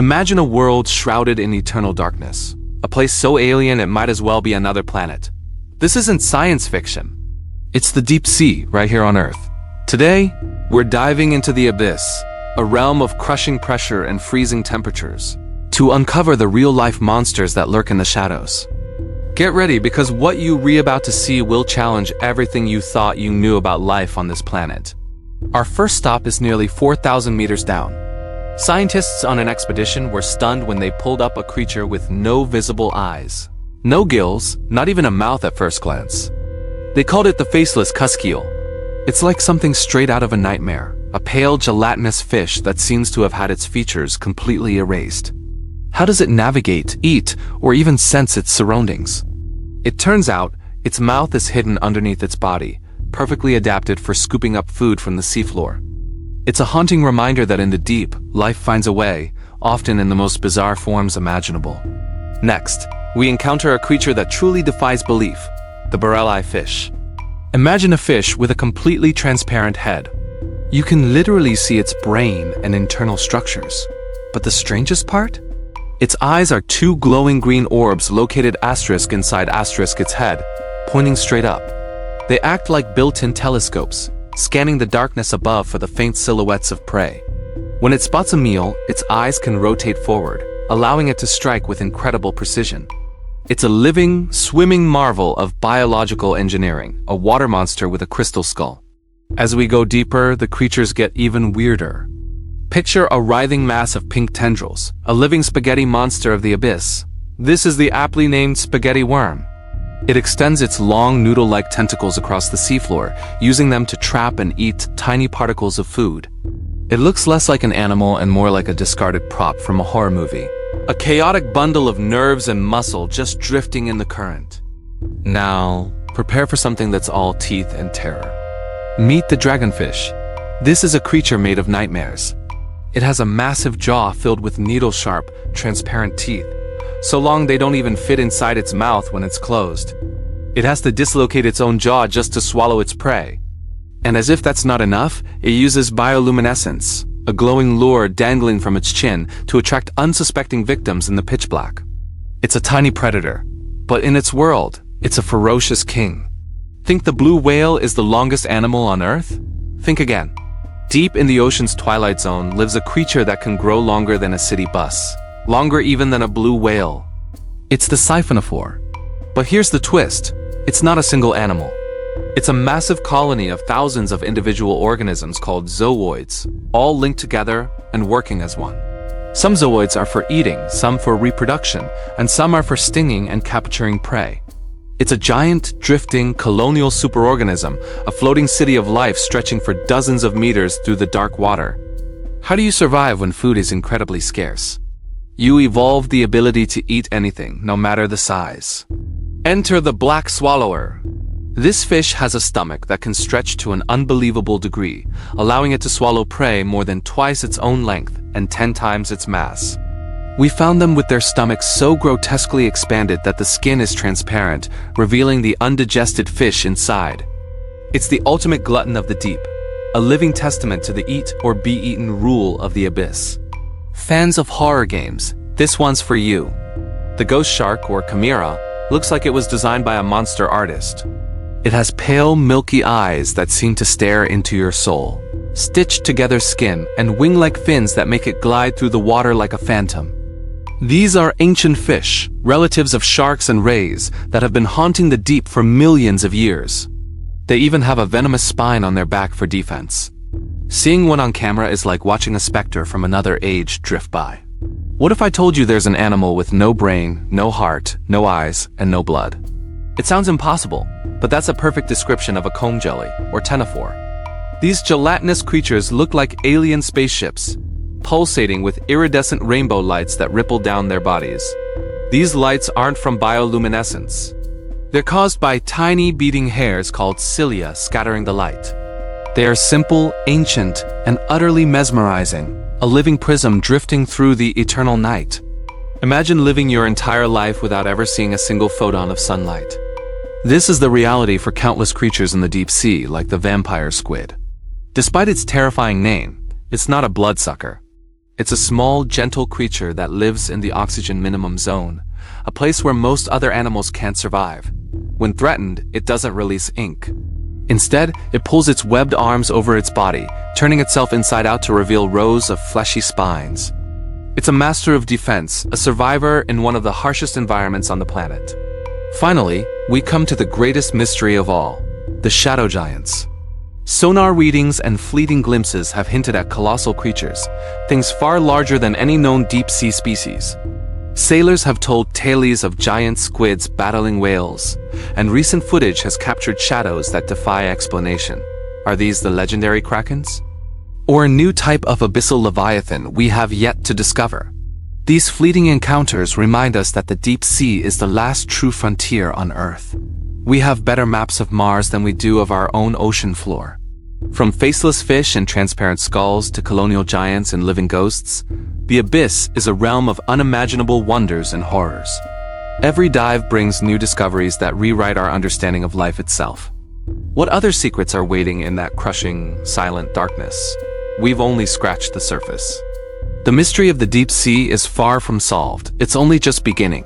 Imagine a world shrouded in eternal darkness, a place so alien it might as well be another planet. This isn't science fiction. It's the deep sea right here on Earth. Today, we're diving into the abyss, a realm of crushing pressure and freezing temperatures, to uncover the real-life monsters that lurk in the shadows. Get ready, because what you're about to see will challenge everything you thought you knew about life on this planet. Our first stop is nearly 4,000 meters down. Scientists on an expedition were stunned when they pulled up a creature with no visible eyes. No gills, not even a mouth at first glance. They called it the Faceless Horror. It's like something straight out of a nightmare, a pale gelatinous fish that seems to have had its features completely erased. How does it navigate, eat, or even sense its surroundings? It turns out, its mouth is hidden underneath its body, perfectly adapted for scooping up food from the seafloor. It's a haunting reminder that in the deep, life finds a way, often in the most bizarre forms imaginable. Next, we encounter a creature that truly defies belief, the barrel-eye fish. Imagine a fish with a completely transparent head. You can literally see its brain and internal structures. But the strangest part? Its eyes are two glowing green orbs located asterisk inside asterisk its head, pointing straight up. They act like built-in telescopes, scanning the darkness above for the faint silhouettes of prey. When it spots a meal, its eyes can rotate forward, allowing it to strike with incredible precision. It's a living, swimming marvel of biological engineering, a water monster with a crystal skull. As we go deeper, the creatures get even weirder. Picture a writhing mass of pink tendrils, a living spaghetti monster of the abyss. This is the aptly named spaghetti worm. It extends its long noodle-like tentacles across the seafloor, using them to trap and eat tiny particles of food. It looks less like an animal and more like a discarded prop from a horror movie. A chaotic bundle of nerves and muscle just drifting in the current. Now, prepare for something that's all teeth and terror. Meet the dragonfish. This is a creature made of nightmares. It has a massive jaw filled with needle-sharp, transparent teeth, so long they don't even fit inside its mouth when it's closed. It has to dislocate its own jaw just to swallow its prey. And as if that's not enough, it uses bioluminescence, a glowing lure dangling from its chin to attract unsuspecting victims in the pitch black. It's a tiny predator, but in its world, it's a ferocious king. Think the blue whale is the longest animal on Earth? Think again. Deep in the ocean's twilight zone lives a creature that can grow longer than a city bus. Longer even than a blue whale. It's the siphonophore. But here's the twist. It's not a single animal. It's a massive colony of thousands of individual organisms called zooids, all linked together and working as one. Some zooids are for eating, some for reproduction, and some are for stinging and capturing prey. It's a giant, drifting, colonial superorganism, a floating city of life stretching for dozens of meters through the dark water. How do you survive when food is incredibly scarce? You evolve the ability to eat anything, no matter the size. Enter the black swallower. This fish has a stomach that can stretch to an unbelievable degree, allowing it to swallow prey more than twice its own length and 10 times its mass. We found them with their stomachs so grotesquely expanded that the skin is transparent, revealing the undigested fish inside. It's the ultimate glutton of the deep, a living testament to the eat or be eaten rule of the abyss. Fans of horror games, this one's for you. The ghost shark, or chimera, looks like it was designed by a monster artist. It has pale, milky eyes that seem to stare into your soul, stitched together skin, and wing-like fins that make it glide through the water like a phantom. These are ancient fish, relatives of sharks and rays, that have been haunting the deep for millions of years. They even have a venomous spine on their back for defense. Seeing one on camera is like watching a specter from another age drift by. What if I told you there's an animal with no brain, no heart, no eyes, and no blood? It sounds impossible, but that's a perfect description of a comb jelly, or ctenophore. These gelatinous creatures look like alien spaceships, pulsating with iridescent rainbow lights that ripple down their bodies. These lights aren't from bioluminescence. They're caused by tiny beating hairs called cilia scattering the light. They are simple, ancient, and utterly mesmerizing, a living prism drifting through the eternal night. Imagine living your entire life without ever seeing a single photon of sunlight. This is the reality for countless creatures in the deep sea, like the vampire squid. Despite its terrifying name, it's not a bloodsucker. It's a small, gentle creature that lives in the oxygen minimum zone, a place where most other animals can't survive. When threatened, it doesn't release ink. Instead, it pulls its webbed arms over its body, turning itself inside out to reveal rows of fleshy spines. It's a master of defense, a survivor in one of the harshest environments on the planet. Finally, we come to the greatest mystery of all, the shadow giants. Sonar readings and fleeting glimpses have hinted at colossal creatures, things far larger than any known deep-sea species. Sailors have told tales of giant squids battling whales, and recent footage has captured shadows that defy explanation. Are these the legendary krakens? Or a new type of abyssal leviathan we have yet to discover? These fleeting encounters remind us that the deep sea is the last true frontier on Earth. We have better maps of Mars than we do of our own ocean floor. From faceless fish and transparent skulls to colonial giants and living ghosts, the abyss is a realm of unimaginable wonders and horrors. Every dive brings new discoveries that rewrite our understanding of life itself. What other secrets are waiting in that crushing, silent darkness? We've only scratched the surface. The mystery of the deep sea is far from solved. It's only just beginning.